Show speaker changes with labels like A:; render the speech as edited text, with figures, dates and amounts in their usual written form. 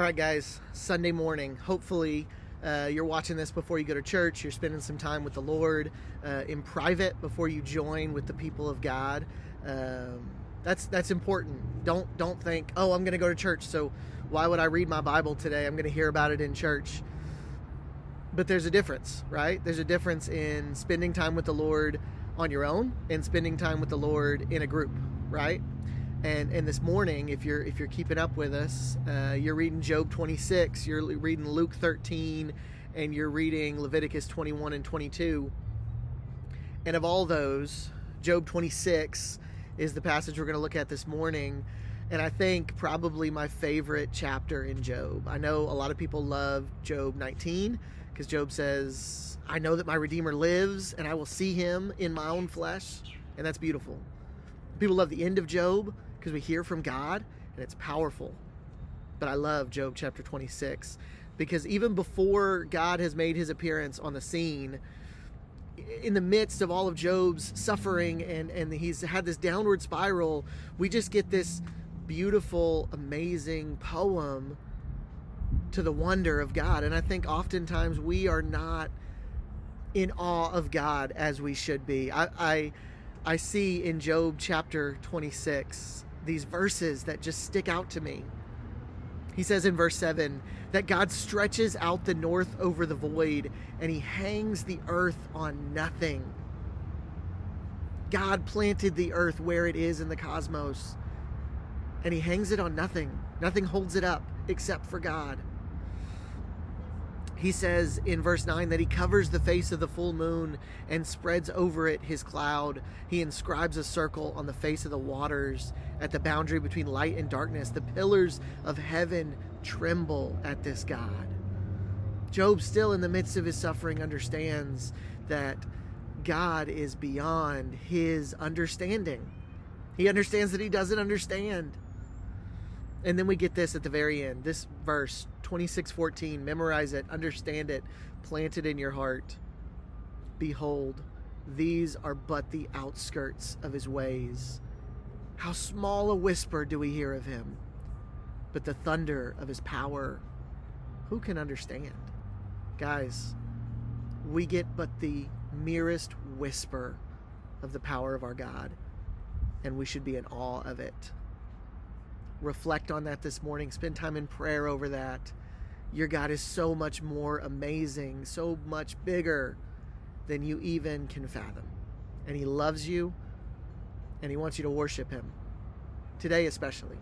A: right, guys, Sunday morning. Hopefully, you're watching this before you go to church. You're spending some time with the Lord in private before you join with the people of God. That's important. Don't think, oh, I'm going to go to church, so why would I read my Bible today? I'm going to hear about it in church. But there's a difference, right? There's a difference in spending time with the Lord on your own and spending time with the Lord in a group, right? And this morning, if you're keeping up with us, you're reading Job 26, you're reading Luke 13, and you're reading Leviticus 21 and 22. And of all those, Job 26 is the passage we're going to look at this morning. And I think probably my favorite chapter in Job. I know a lot of people love Job 19 because Job says, I know that my Redeemer lives and I will see him in my own flesh. And that's beautiful. People love the end of Job because we hear from God and it's powerful. But I love Job chapter 26 because even before God has made his appearance on the scene, in the midst of all of Job's suffering and he's had this downward spiral, we just get this beautiful, amazing poem to the wonder of God. And I think oftentimes we are not in awe of God as we should be. I see in Job chapter 26 these verses that just stick out to me. He says in verse 7 that God stretches out the north over the void and he hangs the earth on nothing. God planted the earth where it is in the cosmos and he hangs it on nothing. Nothing holds it up except for God. He says in verse 9 that he covers the face of the full moon and spreads over it his cloud. He inscribes a circle on the face of the waters at the boundary between light and darkness. The pillars of heaven tremble at this God. Job, still in the midst of his suffering, understands that God is beyond his understanding. He understands that he doesn't understand. And then we get this at the very end, this verse 26:14. Memorize it, understand it, plant it in your heart. Behold, these are but the outskirts of his ways. How small a whisper do we hear of him? But the thunder of his power, who can understand? Guys, we get but the merest whisper of the power of our God, and we should be in awe of it. Reflect on that this morning. Spend time in prayer over that. Your God is so much more amazing, so much bigger than you even can fathom. And he loves you, and he wants you to worship him. Today especially.